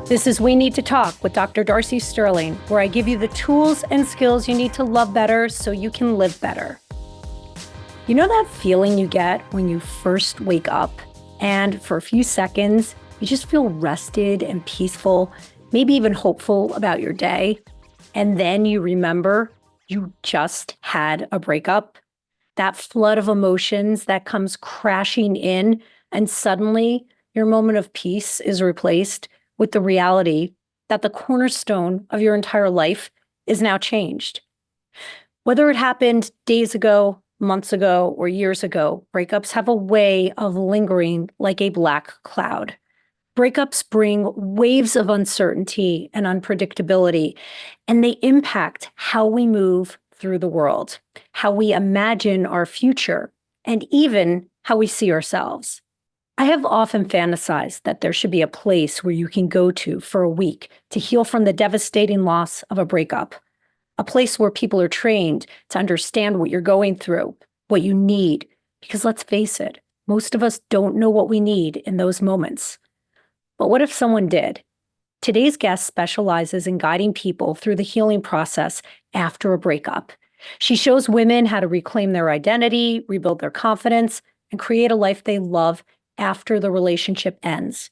This is We Need to Talk with Dr. Darcy Sterling, where I give you the tools and skills you need to love better so you can live better. You know that feeling you get when you first wake up and for a few seconds, you just feel rested and peaceful, maybe even hopeful about your day. And then you remember you just had a breakup. That flood of emotions that comes crashing in, and suddenly your moment of peace is replaced with the reality that the cornerstone of your entire life is now changed. Whether it happened days ago, months ago, or years ago, breakups have a way of lingering like a black cloud. Breakups bring waves of uncertainty and unpredictability, and they impact how we move through the world, how we imagine our future, and even how we see ourselves. I have often fantasized that there should be a place where you can go to for a week to heal from the devastating loss of a breakup. A place where people are trained to understand what you're going through, what you need. Because let's face it, most of us don't know what we need in those moments. But what if someone did? Today's guest specializes in guiding people through the healing process after a breakup. She shows women how to reclaim their identity, rebuild their confidence, and create a life they love after the relationship ends.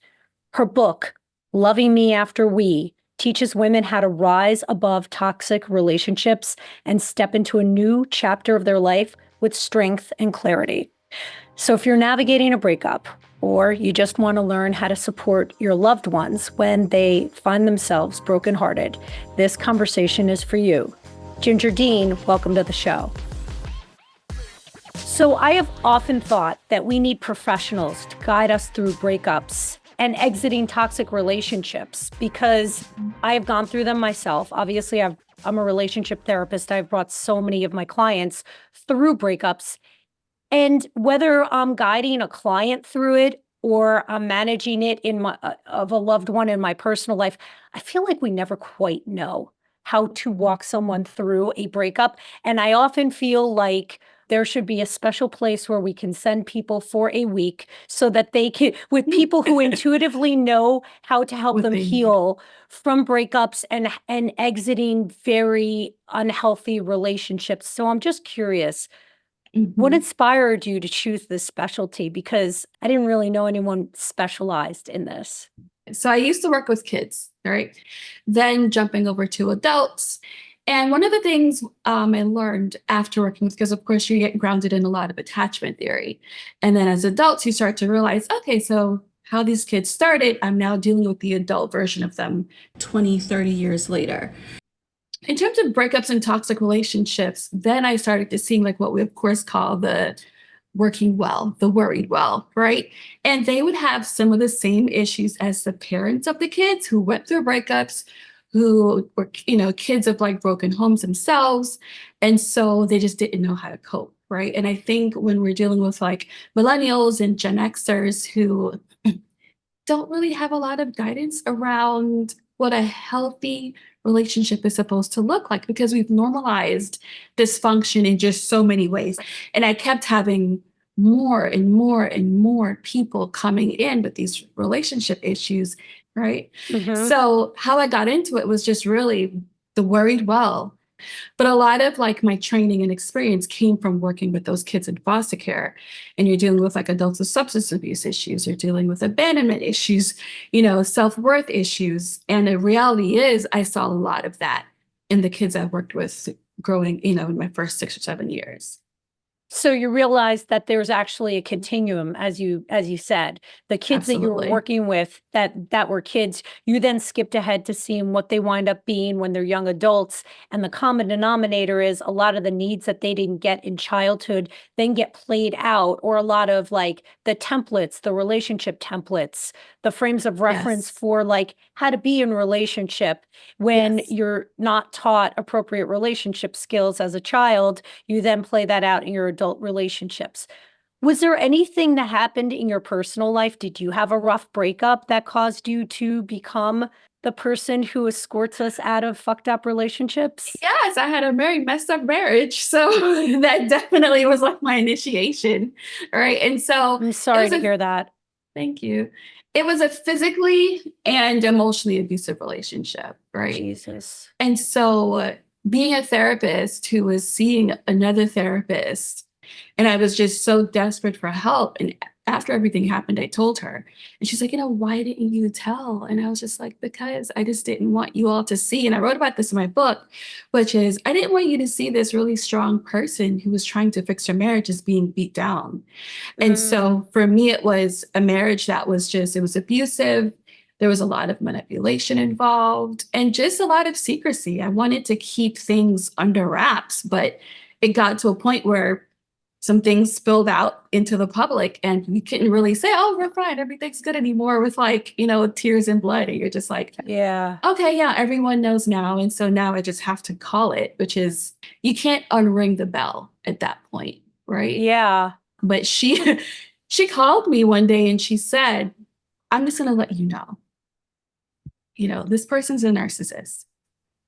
Her book, Loving Me After We, teaches women how to rise above toxic relationships and step into a new chapter of their life with strength and clarity. So if you're navigating a breakup, or you just want to learn how to support your loved ones when they find themselves brokenhearted, this conversation is for you. Ginger Dean, welcome to the show. So I have often thought that we need professionals to guide us through breakups and exiting toxic relationships because I have gone through them myself. Obviously, I'm a relationship therapist. I've brought so many of my clients through breakups. And whether I'm guiding a client through it or I'm managing it of a loved one in my personal life, I feel like we never quite know how to walk someone through a breakup. And I often feel like there should be a special place where we can send people for a week so that they can, with people who intuitively know how to help them heal from breakups and exiting very unhealthy relationships. So I'm just curious, what inspired you to choose this specialty? Because I didn't really know anyone specialized in this. So I used to work with kids, right? Then jumping over to adults. And one of the things I learned after working with, because of course you get grounded in a lot of attachment theory. And then as adults, you start to realize, okay, so how these kids started, I'm now dealing with the adult version of them 20, 30 years later. In terms of breakups and toxic relationships, then I started to see like what we of course call the working well, the worried well, right? And they would have some of the same issues as the parents of the kids who went through breakups, who were, kids of like broken homes themselves. And so they just didn't know how to cope, right? And I think when we're dealing with like millennials and Gen Xers who don't really have a lot of guidance around what a healthy relationship is supposed to look like because we've normalized dysfunction in just so many ways. And I kept having more and more and more people coming in with these relationship issues, right? So how I got into it was just really the worried well. But a lot of like my training and experience came from working with those kids in foster care. And you're dealing with like adults with substance abuse issues, you're dealing with abandonment issues, self-worth issues. And the reality is I saw a lot of that in the kids I worked with growing, in my first 6 or 7 years. So you realize that there's actually a continuum, as you said. The kids that you were working with that were kids, you then skipped ahead to seeing what they wind up being when they're young adults. And the common denominator is a lot of the needs that they didn't get in childhood then get played out, or a lot of like the templates, the relationship templates, the frames of reference for like how to be in a relationship when you're not taught appropriate relationship skills as a child, you then play that out in your adult relationships. Was there anything that happened in your personal life? Did you have a rough breakup that caused you to become the person who escorts us out of fucked up relationships? Yes, I had a very messed up marriage. So that definitely was like my initiation. Right. And so I'm sorry to hear that. Thank you. It was a physically and emotionally abusive relationship, right? Jesus. And so being a therapist who was seeing another therapist, and I was just so desperate for help. And after everything happened, I told her, and she's like, why didn't you tell? And I was just like, because I just didn't want you all to see. And I wrote about this in my book, which is I didn't want you to see this really strong person who was trying to fix her marriage as being beat down. And so for me, it was a marriage that was just, it was abusive. There was a lot of manipulation involved and just a lot of secrecy. I wanted to keep things under wraps, but it got to a point where some things spilled out into the public and we couldn't really say, oh, we're fine, everything's good anymore with like, tears and blood. And you're just like, Yeah. okay, yeah, everyone knows now. And so now I just have to call it, which is you can't unring the bell at that point, right? Yeah. But she she called me one day and she said, I'm just going to let you know, this person's a narcissist.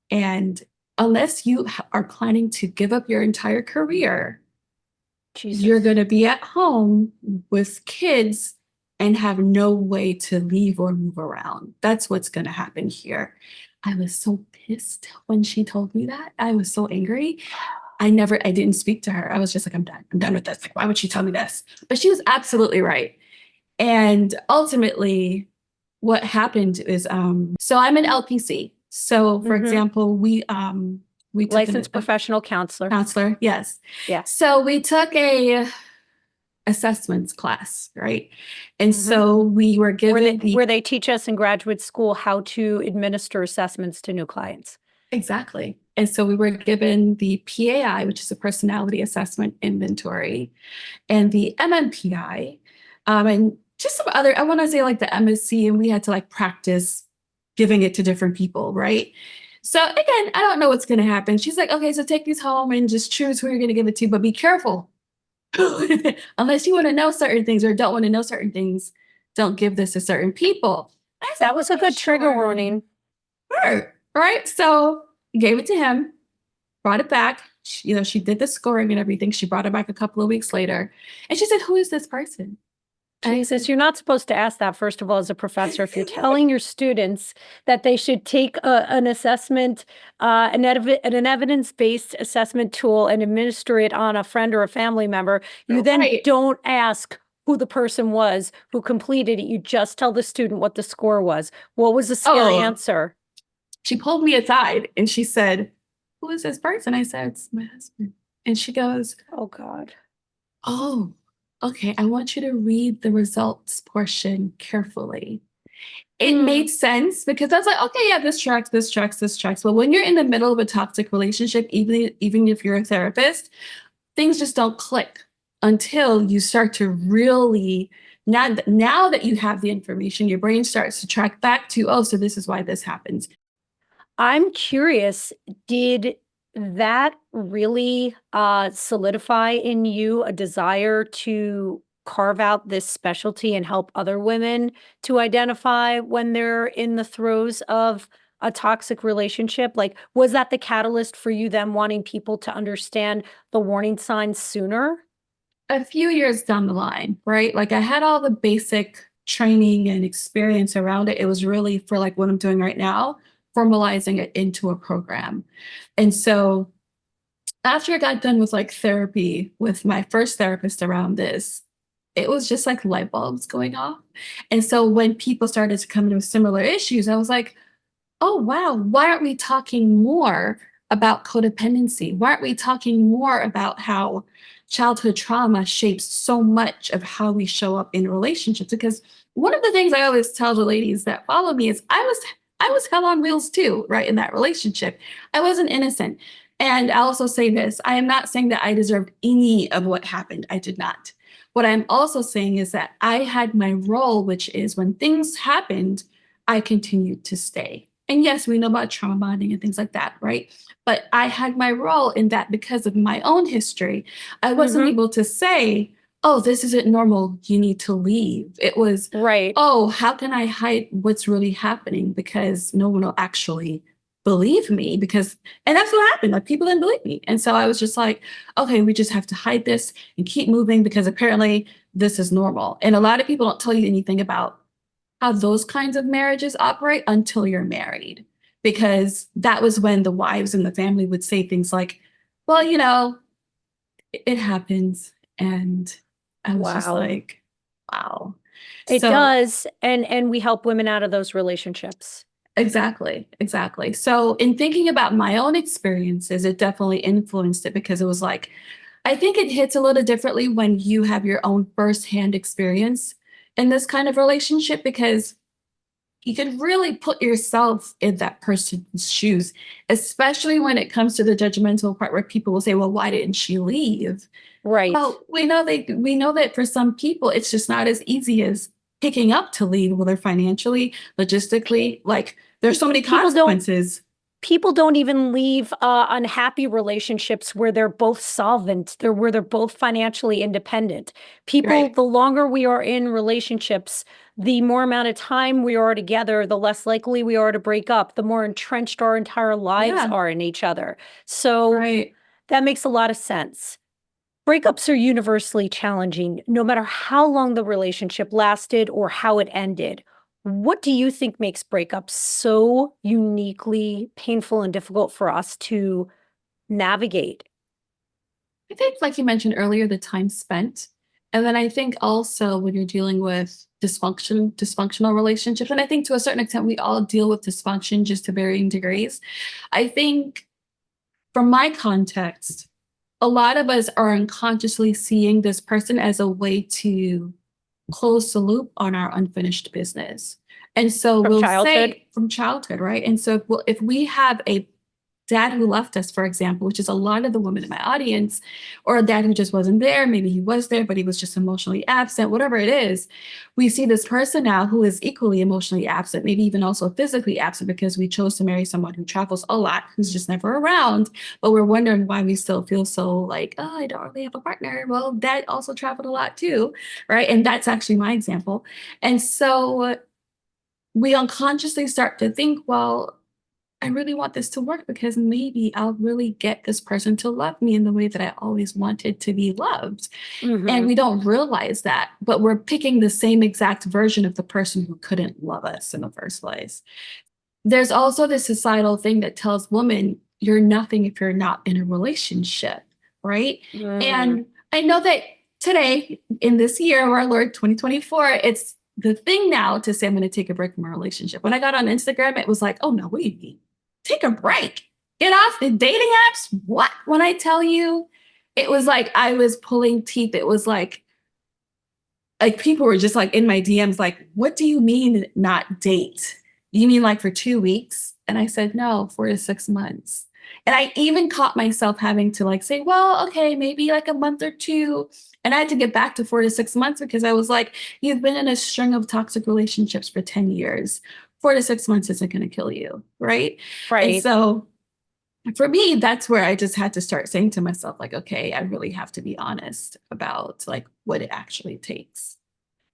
And unless you are planning to give up your entire career, Jesus. you're going to be at home with kids and have no way to leave or move around. That's what's going to happen here. I was so pissed when she told me that. I was so angry. I didn't speak to her. I was just like, I'm done. I'm done with this. Like, why would she tell me this? But she was absolutely right. And ultimately, what happened is, so I'm an LPC. So for example, we took licensed professional counselor. Counselor, yes. Yeah. So we took a assessments class, right? And so we were given where they teach us in graduate school how to administer assessments to new clients. Exactly. And so we were given the PAI, which is a personality assessment inventory, and the MMPI, and just some other, I want to say like the MSC, and we had to like practice giving it to different people, right? So again, I don't know what's going to happen. She's like, okay, so take these home and just choose who you're going to give it to, but be careful. Unless you want to know certain things or don't want to know certain things, don't give this to certain people. That was a good trigger warning. Right. So gave it to him, brought it back. She did the scoring and everything. She brought it back a couple of weeks later. And she said, who is this person? Jesus, you're not supposed to ask that, first of all, as a professor. If you're telling your students that they should take an assessment, an evidence-based assessment tool and administer it on a friend or a family member, you then don't ask who the person was who completed it. You just tell the student what the score was. What was the scary answer? She pulled me aside and she said, who is this person? I said, it's my husband. And she goes, oh God. Oh, okay. I want you to read the results portion carefully. It made sense because I was like, okay, yeah, this tracks, this tracks, this tracks. But when you're in the middle of a toxic relationship, even if you're a therapist, things just don't click until you start to really, now that you have the information, your brain starts to track back to, oh, so this is why this happens. I'm curious, did that really solidify in you a desire to carve out this specialty and help other women to identify when they're in the throes of a toxic relationship? Like, was that the catalyst for you then wanting people to understand the warning signs sooner? A few years down the line, right? Like I had all the basic training and experience around it. It was really for like what I'm doing right now, formalizing it into a program. And so after I got done with like therapy with my first therapist around this, it was just like light bulbs going off. And so when people started to come in with similar issues, I was like, oh, wow, why aren't we talking more about codependency? Why aren't we talking more about how childhood trauma shapes so much of how we show up in relationships? Because one of the things I always tell the ladies that follow me is I was hell on wheels too, right, in that relationship. I wasn't innocent. And I also say this, I am not saying that I deserved any of what happened. I did not. What I'm also saying is that I had my role, which is when things happened, I continued to stay. And yes, we know about trauma bonding and things like that, right? But I had my role in that because of my own history. I wasn't able to say, oh, this isn't normal, you need to leave. It was, right. Oh, how can I hide what's really happening? Because no one will actually believe me and that's what happened. Like people didn't believe me. And so I was just like, okay, we just have to hide this and keep moving because apparently this is normal. And a lot of people don't tell you anything about how those kinds of marriages operate until you're married. Because that was when the wives and the family would say things like, well, it happens. And I was just Wow. like, wow. It So does. And we help women out of those relationships. exactly, exactly. So in thinking about my own experiences, it definitely influenced it because it was like, I think it hits a little differently when you have your own firsthand experience in this kind of relationship because you can really put yourself in that person's shoes, especially when it comes to the judgmental part where people will say, well, why didn't she leave? Right. Well, we know that for some people it's just not as easy as picking up to leave, whether financially, logistically, like there's so many People don't consequences. people don't even leave unhappy relationships where they're both solvent, where they're both financially independent. People, Right. the longer we are in relationships, the more amount of time we are together, the less likely we are to break up, the more entrenched our entire lives Yeah. are in each other. So Right. that makes a lot of sense. Breakups are universally challenging, no matter how long the relationship lasted or how it ended. What do you think makes breakups so uniquely painful and difficult for us to navigate? I think, like you mentioned earlier, the time spent. And then I think also when you're dealing with dysfunctional relationships, and I think to a certain extent we all deal with dysfunction just to varying degrees. I think from my context, a lot of us are unconsciously seeing this person as a way to close the loop on our unfinished business. And so From we'll childhood? say from childhood, right? And so if we have a dad who left us, for example, which is a lot of the women in my audience, or a dad who just wasn't there. Maybe he was there, but he was just emotionally absent, whatever it is. We see this person now who is equally emotionally absent, maybe even also physically absent because we chose to marry someone who travels a lot, who's just never around. But we're wondering why we still feel so like, oh, I don't really have a partner. Well, dad also traveled a lot too, right? And that's actually my example. And so we unconsciously start to think, well, I really want this to work because maybe I'll really get this person to love me in the way that I always wanted to be loved. And Hmm. we don't realize that, but we're picking the same exact version of the person who couldn't love us in the first place. There's also this societal thing that tells women you're nothing if you're not in a relationship, right? Mm. And I know that today, in this year of our Lord 2024, it's the thing now to say I'm going to take a break from a relationship. When I got on Instagram, it was like, oh no, what do you mean? Take a break. Get off the dating apps. What? When I tell you, it was like I was pulling teeth. It was like people were just like in my DMs, like, what do you mean not date? You mean like for 2 weeks? And I said, no, 4 to 6 months. And I even caught myself having to like say, well, okay, maybe like a month or two. And I had to get back to 4 to 6 months because I was like, you've been in a string of toxic relationships for 10 years. 4 to 6 months isn't going to kill you. Right. And Right. so for me, that's where I just had to start saying to myself, like, okay, I really have to be honest about like what it actually takes.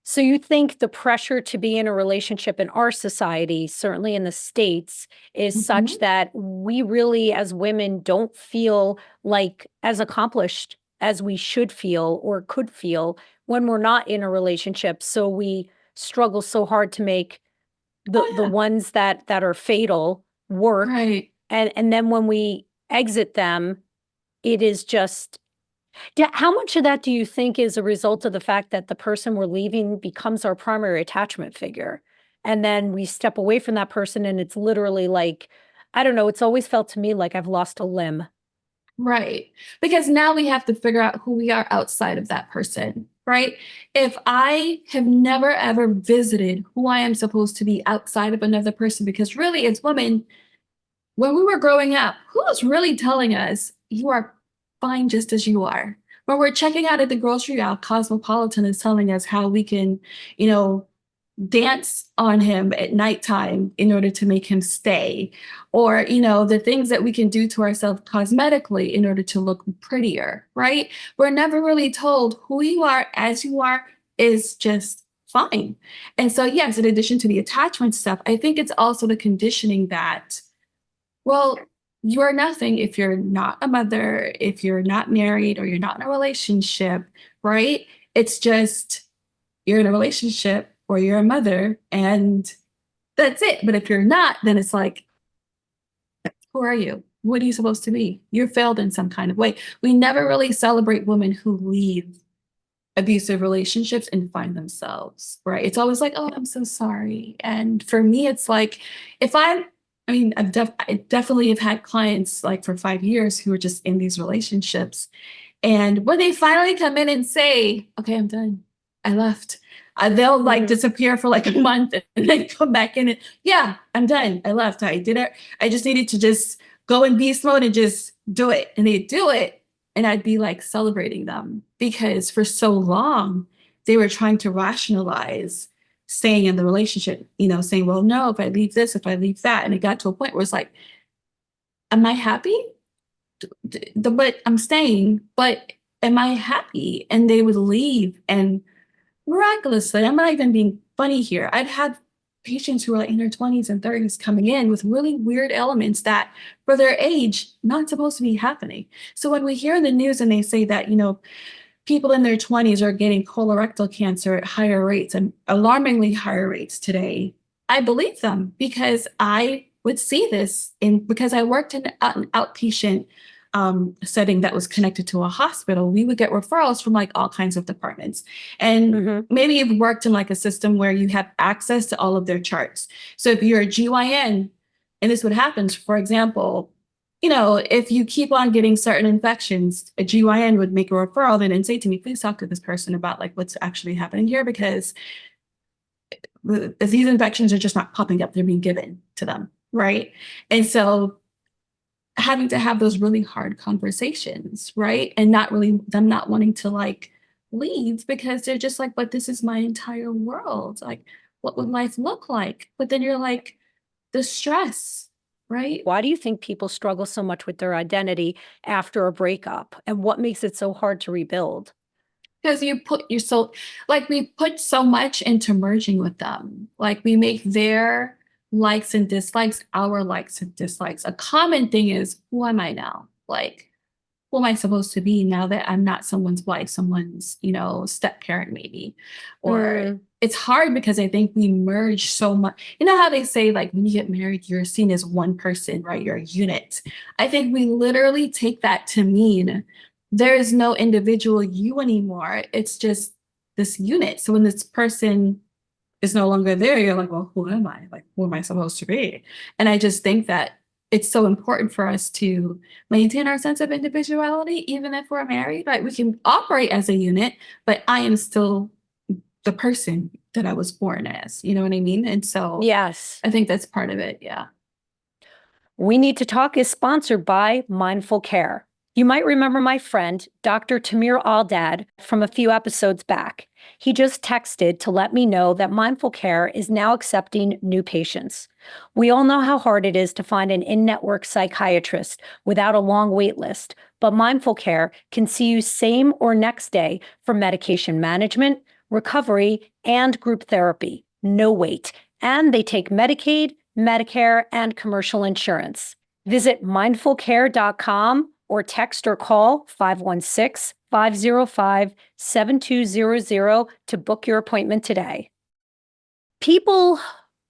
So you think the pressure to be in a relationship in our society, certainly in the States, is such Mhm. that we really, as women, don't feel like as accomplished as we should feel or could feel when we're not in a relationship. So we struggle so hard to make Oh, the yeah. ones that are fatal work. Right. And then when we exit them, it is just how much of that do you think is a result of the fact that the person we're leaving becomes our primary attachment figure? And then we step away from that person and it's literally like, I don't know, it's always felt to me like I've lost a limb. Right. Because now we have to figure out who we are outside of that person, right? If I have never ever visited who I am supposed to be outside of another person, because really, as women, when we were growing up, who was really telling us you are fine just as you are? When we're checking out at the grocery aisle, Cosmopolitan is telling us how we can, you know, dance on him at nighttime in order to make him stay, or the things that we can do to ourselves cosmetically in order to look prettier, right? We're never really told who you are as you are is just fine. And so yes, in addition to the attachment stuff, I think it's also the conditioning that Well, you are nothing if you're not a mother, if you're not married, or you're not in a relationship, right? It's just you're in a relationship or you're a mother, and that's it. But if you're not, then it's like, who are you? What are you supposed to be? You're failed in some kind of way. We never really celebrate women who leave abusive relationships and find themselves, right? It's always like, oh, I'm so sorry. And for me, it's like, if I'm, I mean, I definitely have had clients like for 5 years who are just in these relationships. And when they finally come in and say, okay, I'm done, I left, they'll like Mhm. disappear for like a month and then come back in and, yeah, I'm done. I left. I did it. I just needed to just go in beast mode and just do it. And they do it. And I'd be like celebrating them because for so long they were trying to rationalize staying in the relationship, saying, well, no, if I leave this, if I leave that. And it got to a point where it's like, am I happy? But I'm staying, but am I happy? And they would leave. And miraculously, I'm not even being funny here. I've had patients who are like in their 20s and 30s coming in with really weird elements that for their age, not supposed to be happening. So when we hear in the news and they say that, people in their 20s are getting colorectal cancer at higher rates and alarmingly higher rates today, I believe them because I would see this because I worked in an outpatient setting that was connected to a hospital. We would get referrals from like all kinds of departments. And Mhm. maybe you've worked in like a system where you have access to all of their charts. So if you're a GYN, and this would happen, for example, if you keep on getting certain infections, a GYN would make a referral then and say to me, please talk to this person about like what's actually happening here because these infections are just not popping up, they're being given to them, right? And so having to have those really hard conversations, right? And not really them not wanting to like leave because they're just like, but this is my entire world. Like, what would life look like? But then you're like, the stress, right? Why do you think people struggle so much with their identity after a breakup? And what makes it so hard to rebuild? Because we put so much into merging with them. Like we make their likes and dislikes our likes and dislikes. A common thing is, who am I now? Like, who am I supposed to be now that I'm not someone's wife, someone's, step parent maybe? Or Mm, it's hard because I think we merge so much. You know how they say, like, when you get married, you're seen as one person, right? You're a unit. I think we literally take that to mean there is no individual you anymore. It's just this unit. So when this person is no longer there, you're like, well, who am I? Like, who am I supposed to be? And I just think that it's so important for us to maintain our sense of individuality, even if we're married. Like, we can operate as a unit, but I am still the person that I was born as. You know what I mean? And so yes. I think that's part of it. Yeah. We Need to Talk is sponsored by Mindful Care. You might remember my friend, Dr. Tamir Aldad, from a few episodes back. He just texted to let me know that Mindful Care is now accepting new patients. We all know how hard it is to find an in network psychiatrist without a long wait list, but Mindful Care can see you same or next day for medication management, recovery, and group therapy. No wait. And they take Medicaid, Medicare, and commercial insurance. Visit mindfulcare.com or text or call 516 505 7200 to book your appointment today. People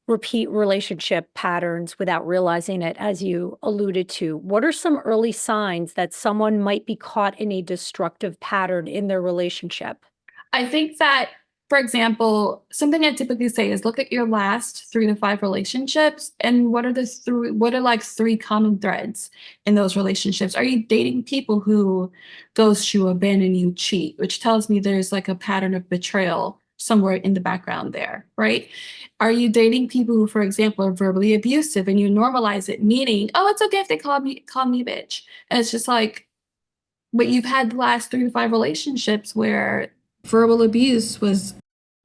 repeat relationship patterns without realizing it, as you alluded to. What are some early signs that someone might be caught in a destructive pattern in their relationship? I think that, for example, something I typically say is look at your last 3 to 5 relationships and what are like 3 common threads in those relationships. Are you dating people who ghost you, abandon you, cheat, which tells me there's like a pattern of betrayal somewhere in the background there, right? Are you dating people who, for example, are verbally abusive and you normalize it, meaning, oh, it's okay if they call me a bitch. And it's just like, but you've had the last 3 to 5 relationships where verbal abuse was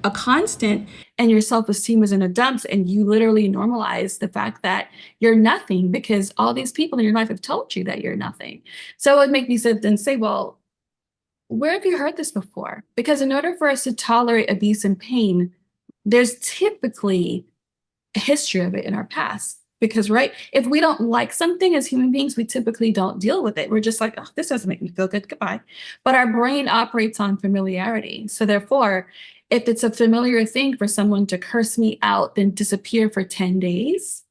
a constant and your self-esteem was in a dumps and you literally normalize the fact that you're nothing because all these people in your life have told you that you're nothing. So it would make me sit and say, well, where have you heard this before? Because in order for us to tolerate abuse and pain, there's typically a history of it in our past. Because, right, if we don't like something as human beings, we typically don't deal with it. We're just like, oh, this doesn't make me feel good. Goodbye. But our brain operates on familiarity. So, therefore, if it's a familiar thing for someone to curse me out, then disappear for 10 days,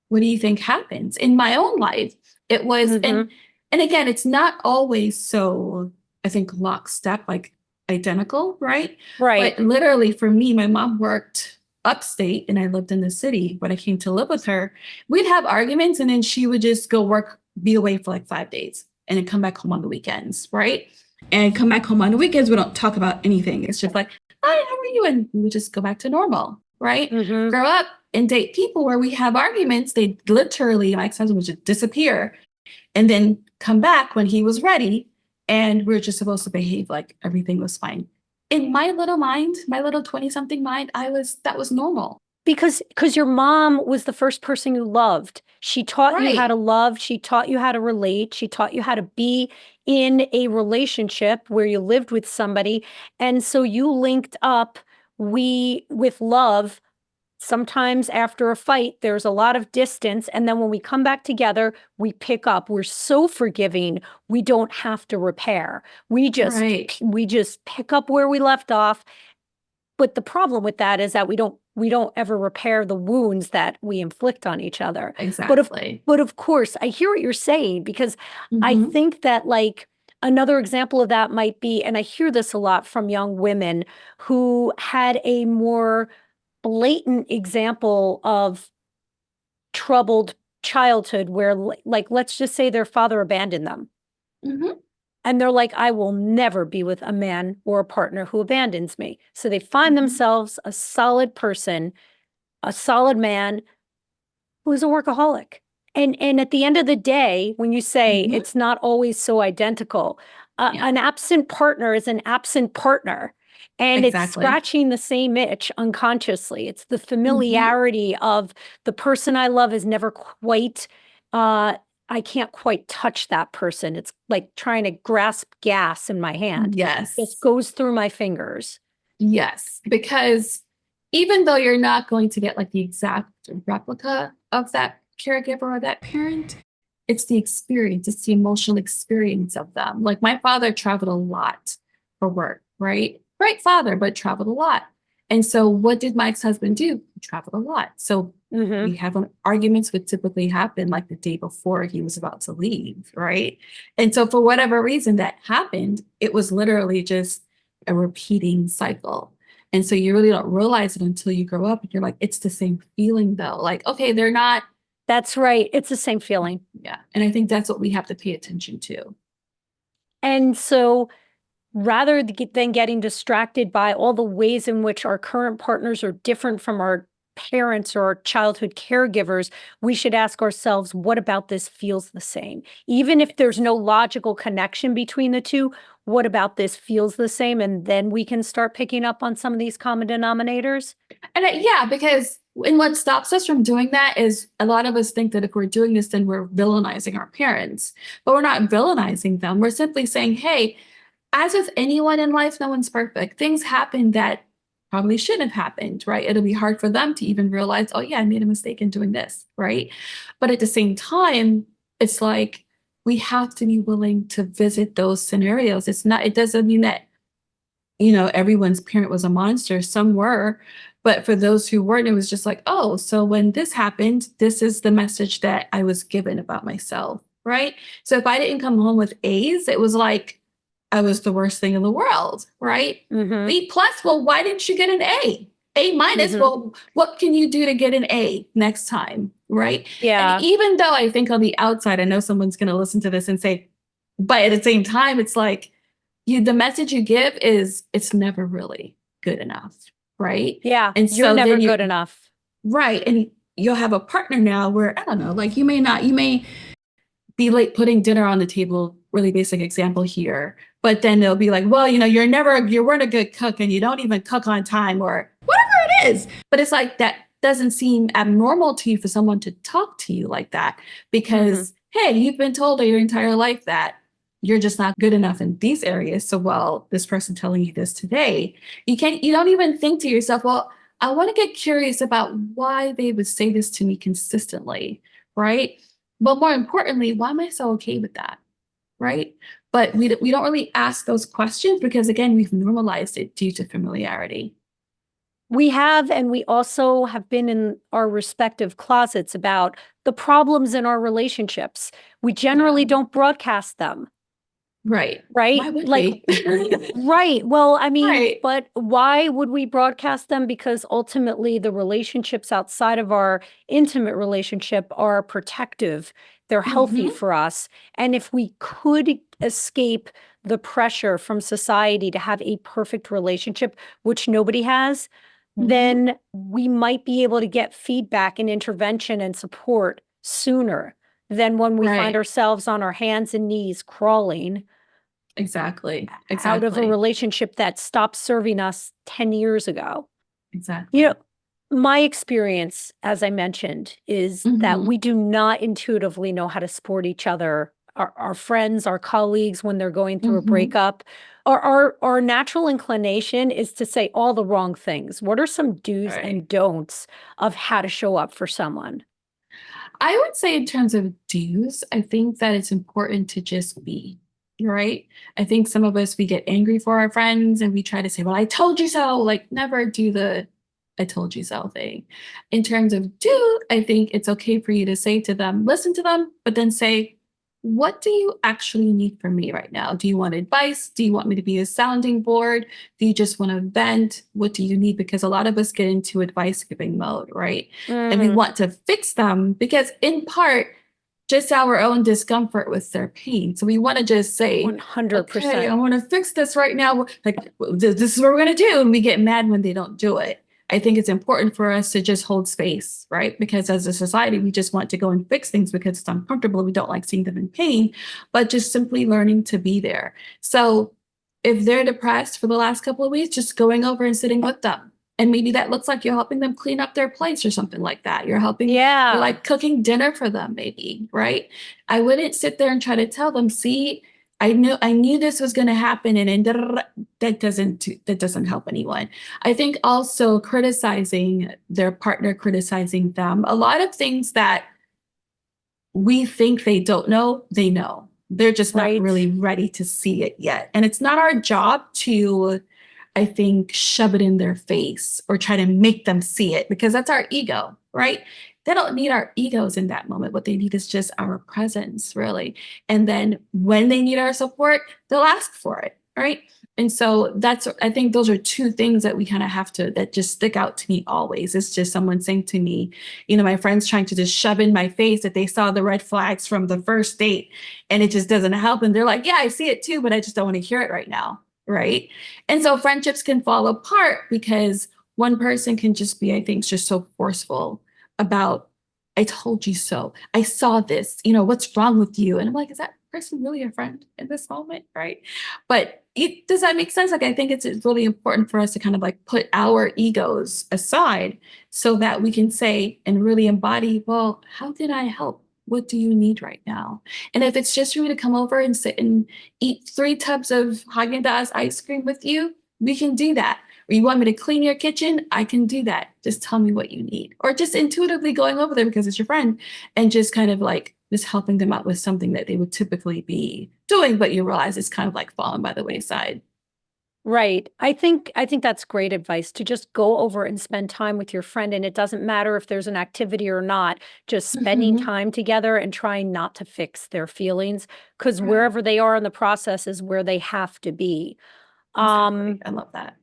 what do you think happens? In my own life, it was, Mm-hmm. and again, it's not always so, I think, lockstep, like identical, right? Right. But literally for me, my mom worked upstate and I lived in the city. When I came to live with her, we'd have arguments and then she would just go work, be away for like 5 days and then come back home on the weekends, right? And come back home on the weekends, we don't talk about anything. It's just like, hi, how are you? And we would just go back to normal, right? Mm-hmm. Grow up and date people where we have arguments. They literally, my ex-husband would just disappear and then come back when he was ready. And we are just supposed to behave like everything was fine. In my little mind, my little 20 something mind, that was normal. Because your mom was the first person you loved. She taught you how Right. to love, she taught you how to relate, she taught you how to be in a relationship where you lived with somebody. And so you linked up we with love. Sometimes after a fight, there's a lot of distance. And then when we come back together, we pick up. We're so forgiving, we don't have to repair. Right. We just pick up where we left off. But the problem with that is that we don't ever repair the wounds that we inflict on each other. But of Exactly. but of course, I hear what you're saying because I Hmm. think that like another example of that might be, and I hear this a lot from young women who had a more blatant example of troubled childhood where like let's just say their father abandoned them. Hmm. And they're like, I will never be with a man or a partner who abandons me. So they find Hmm. themselves a solid person, a solid man who's a workaholic. And at the end of the day, when you say Hmm. it's not always so identical, Yeah. an absent partner is an absent partner. And it's Exactly. scratching the same itch unconsciously. It's the Hmm. familiarity of the person I love is never quite, uh, I can't quite touch that person. It's like trying to grasp gas in my hand. Just Yes. goes through my fingers. Yes. Because even though you're not going to get like the exact replica of that caregiver or that parent, it's the experience, it's the emotional experience of them. Like my father traveled a lot for work, right? Great father, but traveled a lot. And so what did my ex-husband do? He traveled a lot. So Hmm. we have arguments would typically happen like the day before he was about to leave, right? And so for whatever reason that happened, it was literally just a repeating cycle. And so you really don't realize it until you grow up and you're like, it's the same feeling though. Like, okay, they're not. That's right. It's the same feeling. Yeah. And I think that's what we have to pay attention to. And so rather than getting distracted by all the ways in which our current partners are different from our parents or our childhood caregivers, we should ask ourselves, what about this feels the same? Even if there's no logical connection between the two, what about this feels the same? And then we can start picking up on some of these common denominators. And yeah, because and what stops us from doing that is a lot of us think that if we're doing this, then we're villainizing our parents. But we're not villainizing them. We're simply saying, hey, as with anyone in life, no one's perfect. Things happen that probably shouldn't have happened, right? It'll be hard for them to even realize, oh, yeah, I made a mistake in doing this, right? But at the same time, it's like we have to be willing to visit those scenarios. It doesn't mean that, everyone's parent was a monster. Some were. But for those who weren't, it was just like, oh, so when this happened, this is the message that I was given about myself, right? So if I didn't come home with A's, it was like, I was the worst thing in the world, right? Mm-hmm. B plus, well, why didn't you get an A? A minus, Mm-hmm. well, what can you do to get an A next time, right? And Yeah. even though I think on the outside, I know someone's going to listen to this and say, but at the same time, it's like the message you give is it's never really good enough, right? Yeah. And You're so never then good you enough. right, and you'll have a partner now where I don't know, like you may be late putting dinner on the table, really basic example here. But then they'll be like, well, you weren't a good cook and you don't even cook on time or whatever it is. But it's like that doesn't seem abnormal to you for someone to talk to you like that Mm-hmm. because, hey, you've been told your entire life that you're just not good enough in these areas. So, well, this person telling you this today, you don't even think to yourself, well, I want to get curious about why they would say this to me consistently, right? But more importantly, why am I so okay with that, right? But we don't really ask those questions because, again, we've normalized it due to familiarity. We have, and we also have been in our respective closets about the problems in our relationships. We Yeah, generally don't broadcast them, right. right? Why would Like, we? right. Well, I mean, Right. but why would we broadcast them? Because ultimately, the relationships outside of our intimate relationship are protective. They're healthy Hmm. for us. And if we could escape the pressure from society to have a perfect relationship, which nobody has, Hmm. then we might be able to get feedback and intervention and support sooner than when we find Right. ourselves on our hands and knees crawling Exactly. out of a Exactly. relationship that stopped serving us 10 years ago. You know, Exactly. my experience, as I mentioned, is that Hmm. we do not intuitively know how to support each other, our friends, our colleagues when they're going through a Hmm. breakup. Our natural inclination is to say all the wrong things. What are some do's Right. and don'ts of how to show up for someone? I would say in terms of dues, I think that it's important to just be, right? I think some of us we get angry for our friends and we try to say, "Well, I told you so." Like never do the "I told you so" thing. In terms of do, I think it's okay for you to say to them, listen to them, but then say, "What do you actually need from me right now? Do you want advice? Do you want me to be a sounding board? Do you just want to vent? What do you need?" Because a lot of us get into advice giving mode, right? And we Mm, want to fix them because, in part, just our own discomfort with their pain. So we want to just say, okay, I 100%. want to fix this right now. Like, this is what we're going to do. And we get mad when they don't do it. I think it's important for us to just hold space, right? Because as a society, we just want to go and fix things because it's uncomfortable. We don't like seeing them in pain, but just simply learning to be there. So if they're depressed for the last couple of weeks, just going over and sitting with them. And maybe that looks like you're helping them clean up their place or something like that. You're Yeah. like cooking dinner for them, maybe, right? I wouldn't sit there and try to tell them, see, I knew this was going to happen, and then that doesn't help anyone. I think also criticizing their partner, criticizing them, a lot of things that we think they don't know, they know. They're just not Right. really ready to see it yet. And it's not our job to, I think, shove it in their face or try to make them see it because that's our ego, right? They don't need our egos in that moment. What they need is just our presence, really. And then when they need our support, they'll ask for it, right? And so I think those are two things that we kind of have to, that just stick out to me always. It's just someone saying to me, my friends trying to just shove in my face that they saw the red flags from the first date and it just doesn't help. And they're like, yeah, I see it too, but I just don't want to hear it right now. Right. And so friendships can fall apart because one person can just be, I think, just so forceful about, I told you so. I saw this, what's wrong with you? And I'm like, is that person really a friend in this moment? Right. But does that make sense? Like, I think it's really important for us to kind of like put our egos aside so that we can say and really embody, well, how can I help? What do you need right now? And if it's just for me to come over and sit and eat 3 tubs of Haagen-Dazs ice cream with you, we can do that. Or you want me to clean your kitchen? I can do that. Just tell me what you need. Or just intuitively going over there because it's your friend and just kind of like just helping them out with something that they would typically be doing, but you realize it's kind of like falling by the wayside. Right. I think that's great advice to just go over and spend time with your friend, and it doesn't matter if there's an activity or not, just spending Mhm. time together and trying not to fix their feelings because Right. wherever they are in the process is where they have to be. Exactly. Um, I love that.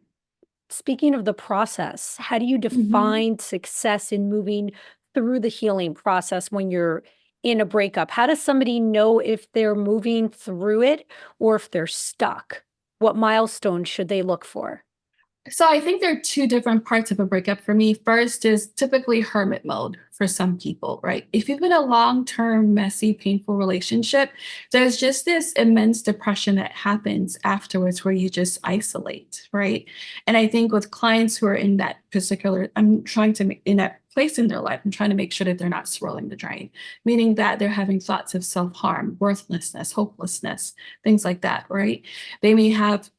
Speaking of the process, how do you Mhm. define success in moving through the healing process when you're in a breakup? How does somebody know if they're moving through it or if they're stuck? What milestones should they look for? So I think there are two different parts of a breakup for me. First is typically hermit mode for some people, right? If you've been in a long-term, messy, painful relationship, there's just this immense depression that happens afterwards where you just isolate, right? And I think with clients who are in that particular, I'm trying to make in that place in their life, I'm trying to make sure that they're not swirling the drain, meaning that they're having thoughts of self-harm, worthlessness, hopelessness, things like that, right? They may have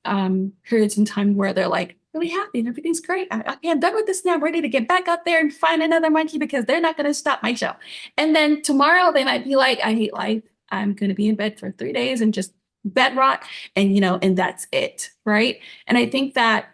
periods in time where they're like really happy and everything's great. Okay, I'm done with this now. I'm ready to get back out there and find another monkey because they're not going to stop my show. And then tomorrow they might be like, I hate life. I'm going to be in bed for 3 days and just bed rot. And, and that's it. Right. And I think that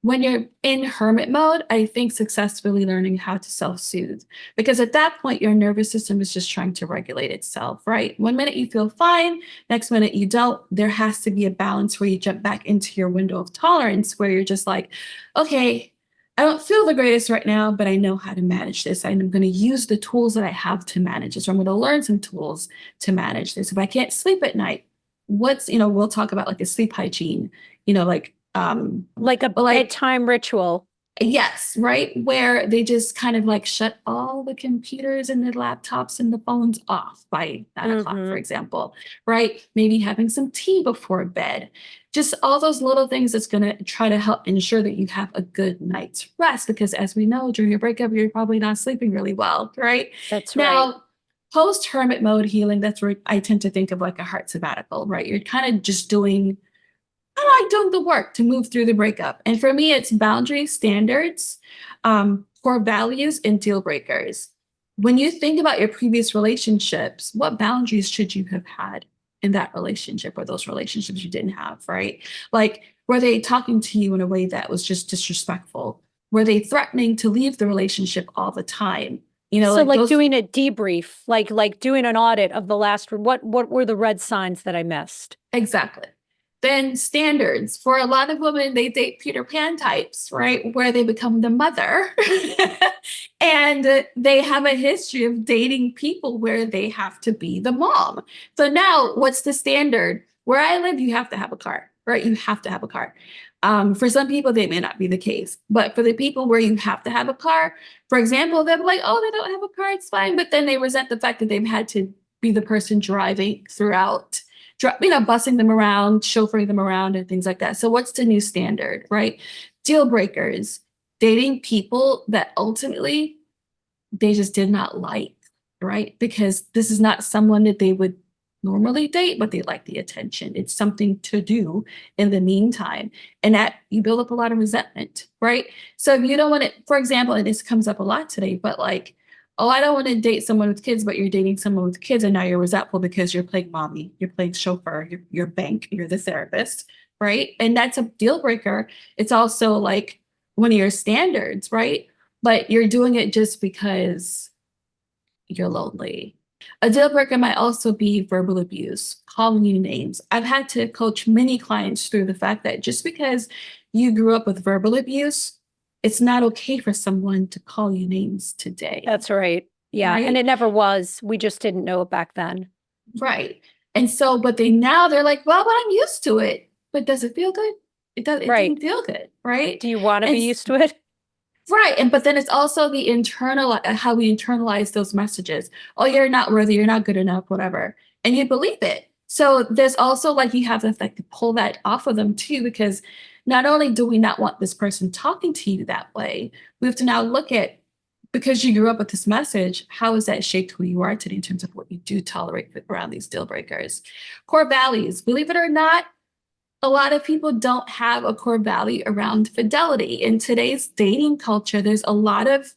when you're in hermit mode, I think successfully learning how to self-soothe, because at that point, your nervous system is just trying to regulate itself, right? One minute you feel fine, next minute you don't. There has to be a balance where you jump back into your window of tolerance, where you're just like, okay, I don't feel the greatest right now, but I know how to manage this. I'm going to use the tools that I have to manage this. Or I'm going to learn some tools to manage this. If I can't sleep at night, we'll talk about like a sleep hygiene, like a bedtime ritual. Yes, right. Where they just kind of like shut all the computers and the laptops and the phones off by 9 o'clock, for example, right? Maybe having some tea before bed. Just all those little things that's going to try to help ensure that you have a good night's rest. Because as we know, during your breakup, you're probably not sleeping really well, right? That's now, right. Post hermit mode healing, that's where I tend to think of like a heart sabbatical, right? You're kind of just doing I like doing the work to move through the breakup. And for me, it's boundaries, standards, core values, and deal breakers. When you think about your previous relationships, what boundaries should you have had in that relationship or those relationships you didn't have, right? Like, were they talking to you in a way that was just disrespectful? Were they threatening to leave the relationship all the time? So like doing a debrief, like doing an audit of the last, what were the red signs that I missed? Exactly. Then standards. For a lot of women, they date Peter Pan types, right? Where they become the mother. And they have a history of dating people where they have to be the mom. So now what's the standard? Where I live, you have to have a car, right? You have to have a car. For some people, they may not be the case. But for the people where you have to have a car, for example, they're like, oh, they don't have a car, it's fine. But then they resent the fact that they've had to be the person driving throughout, bussing them around, chauffeuring them around, and things like that. So what's the new standard, right? Deal breakers, dating people that ultimately they just did not like, right? Because this is not someone that they would normally date, but they like the attention. It's something to do in the meantime. And that you build up a lot of resentment, right? So if you don't want to, for example, and this comes up a lot today, but like, oh, I don't want to date someone with kids, but you're dating someone with kids, and now you're resentful because you're playing mommy, you're playing chauffeur, you're bank, you're the therapist, right? And that's a deal breaker. It's also like one of your standards, right? But you're doing it just because you're lonely. A deal breaker might also be verbal abuse, calling you names. I've had to coach many clients through the fact that just because you grew up with verbal abuse, it's not okay for someone to call you names today. That's right. Yeah. Right? And it never was. We just didn't know it back then. Right. And so, but they're like, well, but I'm used to it. But does it feel good? It does. It Right. didn't feel good. Right. Do you want to be used to it? Right. And but then it's also the internal how we internalize those messages. Oh, you're not worthy, you're not good enough, whatever. And you believe it. So there's also like you have to like to pull that off of them too, because not only do we not want this person talking to you that way, we have to now look at, because you grew up with this message, how has that shaped who you are today in terms of what you do tolerate around these deal breakers? Core values, believe it or not, a lot of people don't have a core value around fidelity. In today's dating culture, there's a lot of,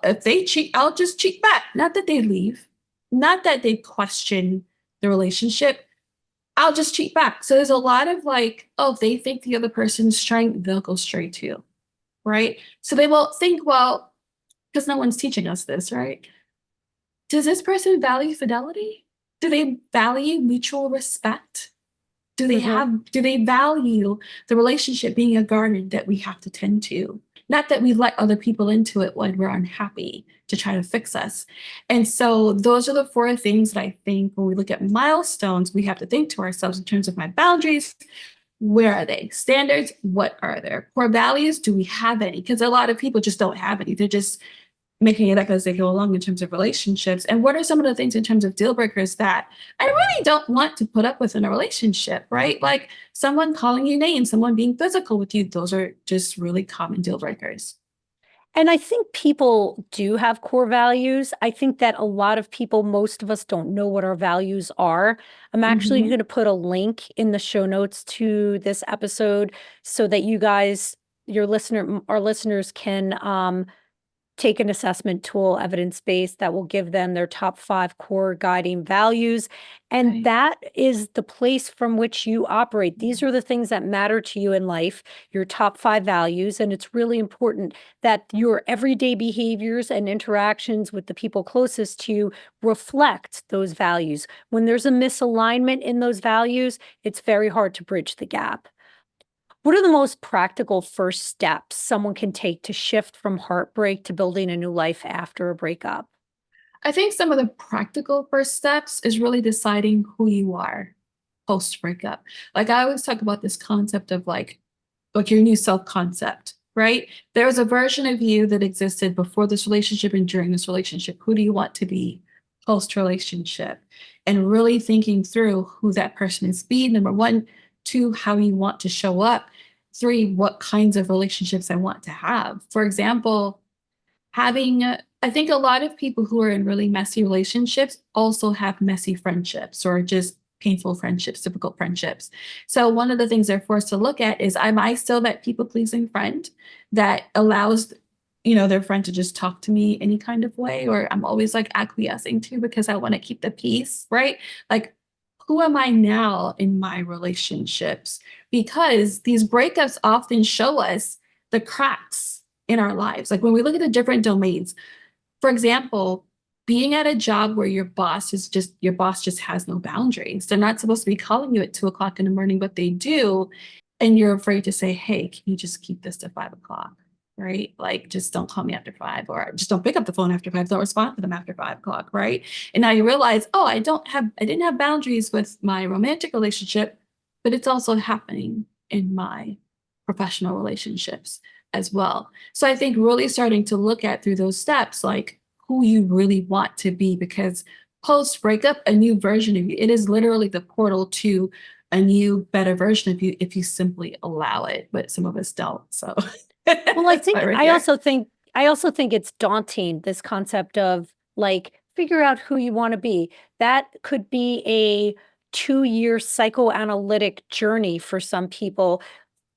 if they cheat, I'll just cheat back. Not that they leave, not that they question the relationship. I'll just cheat back. So there's a lot of like, oh, if they think the other person's trying, they'll go straight to you, right? So they won't think, well, because no one's teaching us this, right? Does this person value fidelity? Do they value mutual respect? Do they value the relationship being a garden that we have to tend to? Not that we let other people into it when we're unhappy to try to fix us. And so those are the 4 things that I think when we look at milestones, we have to think to ourselves in terms of my boundaries. Where are they? Standards, what are their core values? Do we have any? Because a lot of people just don't have any. They're just making it up as they go along in terms of relationships. And what are some of the things in terms of deal breakers that I really don't want to put up with in a relationship, right? Like someone calling you names, someone being physical with you. Those are just really common deal breakers. And I think people do have core values. I think that a lot of people, most of us don't know what our values are. I'm actually going to put a link in the show notes to this episode so that you guys our listeners can take an assessment tool, evidence-based, that will give them their top 5 core guiding values. And Right. that is the place from which you operate. These are the things that matter to you in life, your top 5 values. And it's really important that your everyday behaviors and interactions with the people closest to you reflect those values. When there's a misalignment in those values, it's very hard to bridge the gap. What are the most practical first steps someone can take to shift from heartbreak to building a new life after a breakup? I think some of the practical first steps is really deciding who you are post breakup. Like I always talk about this concept of like your new self concept, right? There's a version of you that existed before this relationship and during this relationship. Who do you want to be post relationship? And really thinking through who that person is be, number one. Two, how you want to show up. Three, what kinds of relationships I want to have. For example, having I think a lot of people who are in really messy relationships also have messy friendships or just painful friendships, difficult friendships. So one of the things they're forced to look at is, am I still that people pleasing friend that allows their friend to just talk to me any kind of way, or I'm always like acquiescing to because I want to keep the peace, right? Like, who am I now in my relationships? Because these breakups often show us the cracks in our lives. Like when we look at the different domains, for example, being at a job where your boss just has no boundaries. They're not supposed to be calling you at 2 o'clock in the morning, but they do. And you're afraid to say, hey, can you just keep this to 5 o'clock? Right? Like just don't call me after 5, or just don't pick up the phone after 5. Don't respond to them after 5 o'clock. Right. And now you realize, oh, I didn't have boundaries with my romantic relationship, but it's also happening in my professional relationships as well. So I think really starting to look at through those steps, like who you really want to be, because post breakup, a new version of you, it is literally the portal to a new, better version of you if you simply allow it. But some of us don't. So Well, I that's think why we're I here. also think I also think it's daunting, this concept of like figure out who you want to be. That could be a 2-year psychoanalytic journey for some people,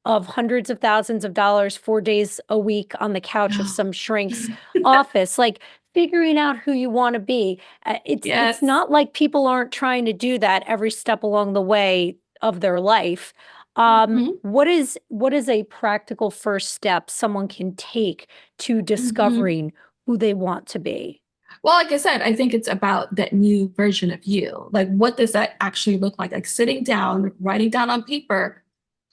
of hundreds of thousands of dollars, 4 days a week on the couch of some shrink's office, like figuring out who you want to be. It's Yes. not like people aren't trying to do that every step along the way of their life. Mhm. What is a practical first step someone can take to Mhm. discovering who they want to be? Well, like I said, I think it's about that new version of you. Like, what does that actually look like? Like sitting down, writing down on paper,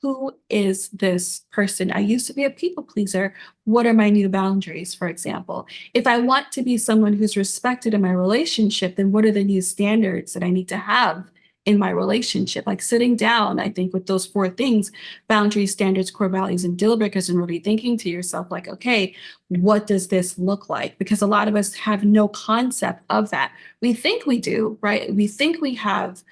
who is this person? I used to be a people pleaser. What are my new boundaries, for example? If I want to be someone who's respected in my relationship, then what are the new standards that I need to have in my relationship? Like sitting down, I think, with those 4 things: boundaries, standards, core values, and deal breakers, and really thinking to yourself, like, okay, what does this look like? Because a lot of us have no concept of that. We think we do, right? We think we have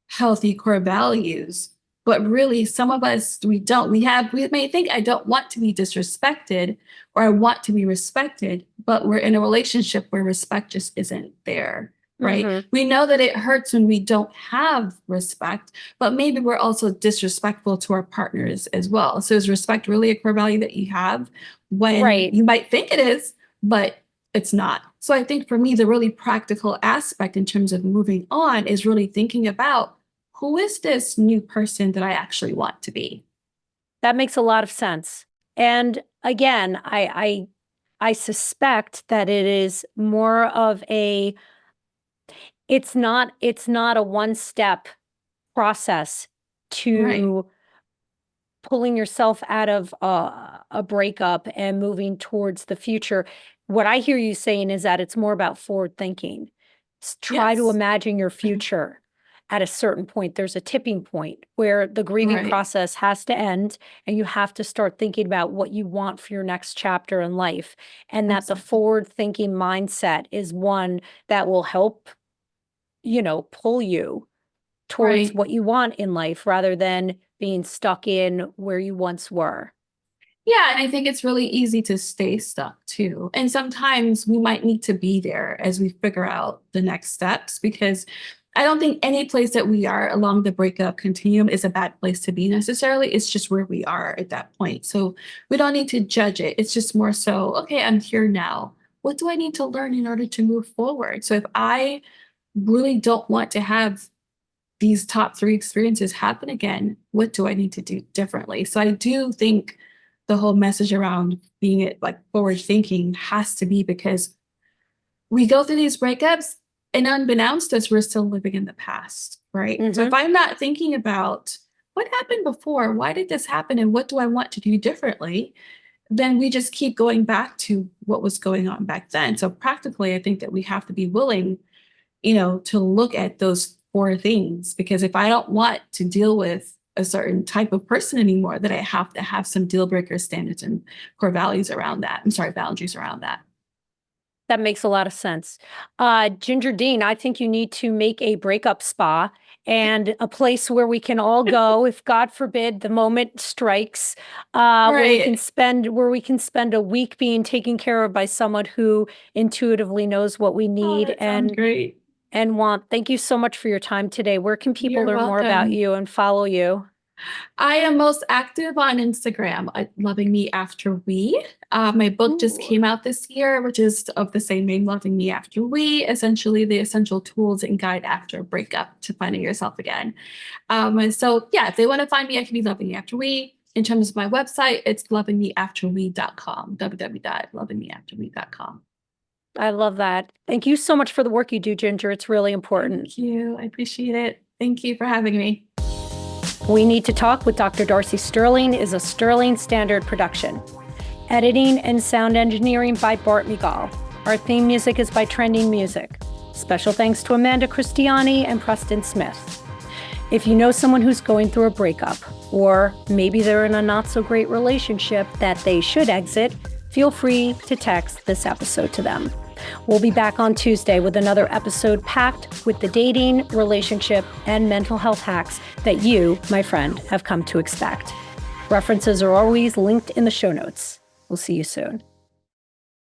healthy core values, but really some of us we don't. We may think, I don't want to be disrespected, or I want to be respected, but we're in a relationship where respect just isn't there. Right. Hmm. We know that it hurts when we don't have respect, but maybe we're also disrespectful to our partners as well. So is respect really a core value that you have when Right. you might think it is, but it's not? So I think for me, the really practical aspect in terms of moving on is really thinking about, who is this new person that I actually want to be? That makes a lot of sense. And again, I suspect that it is more of a it's not a one-step process Right. to pulling yourself out of a breakup and moving towards the future. What I hear you saying is that it's more about forward thinking. Try to Yes. imagine your future at a certain point. There's a tipping point where the grieving Right. process has to end and you have to start thinking about what you want for your next chapter in life. And that the Exactly. forward thinking mindset is one that will help, pull you towards Right. what you want in life rather than being stuck in where you once were. Yeah, and I think it's really easy to stay stuck too. And sometimes we might need to be there as we figure out the next steps, because I don't think any place that we are along the breakup continuum is a bad place to be necessarily. It's just where we are at that point. So we don't need to judge it. It's just more so, okay, I'm here now. What do I need to learn in order to move forward? So if I really don't want to have these top three experiences happen again, what do I need to do differently? So I do think the whole message around being it like forward thinking has to be because we go through these breakups and unbeknownst to us, we're still living in the past, right? So if I'm not thinking about what happened before, why did this happen, and what do I want to do differently, then we just keep going back to what was going on back then. So practically, I think that we have to be willing, to look at those four things, because if I don't want to deal with a certain type of person anymore, then I have to have some deal breaker standards and core values around that. I'm sorry, boundaries around that. That makes a lot of sense. Ginger Dean, I think you need to make a breakup spa and a place where we can all go if, God forbid, the moment strikes, Right. where we can spend a week being taken care of by someone who intuitively knows what we Oh, need that sounds great. and want. Thank you so much for your time today. Where can people You're learn more about welcome. you and follow you? I am most active on Instagram at Loving Me After We. My book just Ooh. came out this year, which is of the same name, Loving Me After We, essentially the essential tools and guide after a breakup to finding yourself again. And so, yeah, if they want to find me, I can be Loving Me After We. In terms of my website, it's lovingmeafterwe.com, www.lovingmeafterwe.com. I love that. Thank you so much for the work you do, Ginger. It's really important. Thank you. I appreciate it. Thank you for having me. We Need to Talk with Dr. Darcy Sterling is a Sterling Standard production. Editing and sound engineering by Bart Migal. Our theme music is by Trending Music. Special thanks to Amanda Christiani and Preston Smith. If you know someone who's going through a breakup, or maybe they're in a not-so-great relationship that they should exit, feel free to text this episode to them. We'll be back on Tuesday with another episode packed with the dating, relationship, and mental health hacks that you, my friend, have come to expect. References are always linked in the show notes. We'll see you soon.